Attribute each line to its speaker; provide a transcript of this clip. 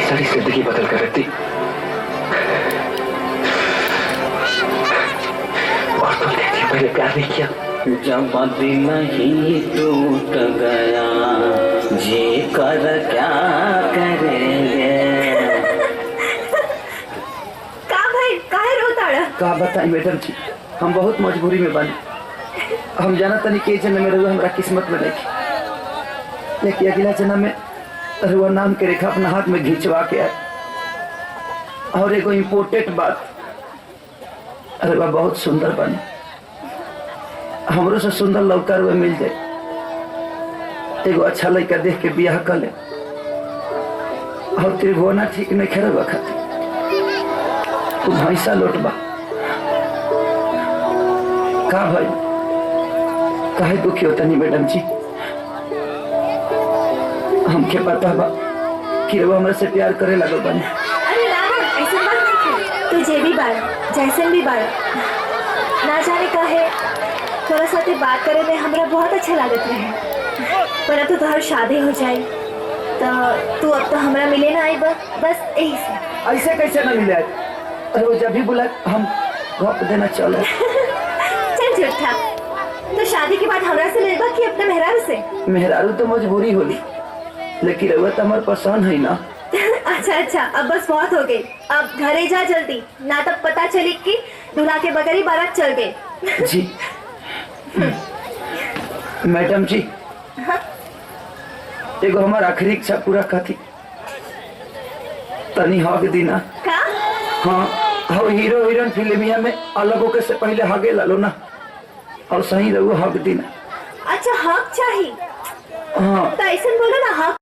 Speaker 1: सारी जिंदगी बदल कर रखती और तुम कहती है पहले प्यार नहीं किया।
Speaker 2: जब दिल ही टूट गया जी कर क्या करेंगे।
Speaker 3: का भाई काहे रोताड़ा?
Speaker 4: का बताई मैडम जी, हम बहुत मजबूरी में बने। हम जाना तनी के जन्म में रहुआ हमारा किस्मत में नहीं, लेकिन अगला जन्म में रहुआ नाम के रेखा अपना हाथ में घिंचवा के आए। और एगो इम्पोर्टेंट बात, रहुआ बहुत सुंदर बने। हमरो से सुंदर लड़का रहुआ मिल जाए, एगो अच्छा लड़का देख के बियाह कर ले। और त्रिभुवना ठीक नहीं खेल रहुआ खातिर तू भैंसा लौटबा का भाई, काहे दुखी होता नहीं मैडम जी? हमके पता बा कि वो हमरे से प्यार करे लगो बने।
Speaker 3: अरे ना ना, ऐसा बात नहीं। तू जे भी बार जैसन भी बार ना जाने का है, थोड़ा सा बात करे में हमरा बहुत अच्छा लागत रहे। पर अब तो तोहर शादी हो जाए तो तू अब तो हमरा मिले ना आई, बस यही से।
Speaker 4: ऐसे कैसे ना मिले? अरे वो जब भी बुला हम वक्त देना चले।
Speaker 3: चल झूठा, तो शादी के बाद हमरा से मिलबा कि अपने मेहरारू से?
Speaker 4: मेहरारू तो मजबूरी होली, लेकिन रहुआ तो हमारे पसंद है ना।
Speaker 3: अच्छा अच्छा, अब बस बहुत हो गई, अब घरे जा जल्दी, ना तब पता चली कि दूल्हा के बगैर ही बारात चल गई।
Speaker 4: जी मैडम जी, एगो हमार आखिरी इच्छा पूरा कथी तनी हक दीना।
Speaker 3: का?
Speaker 4: हाँ, हम हीरो हीरोइन फिल्मिया में अलग होके से पहले हगे लालो ना, और सही रहो हक दीना।
Speaker 3: अच्छा हक चाहिए?
Speaker 4: हाँ
Speaker 3: तो ऐसा बोलो ना, हक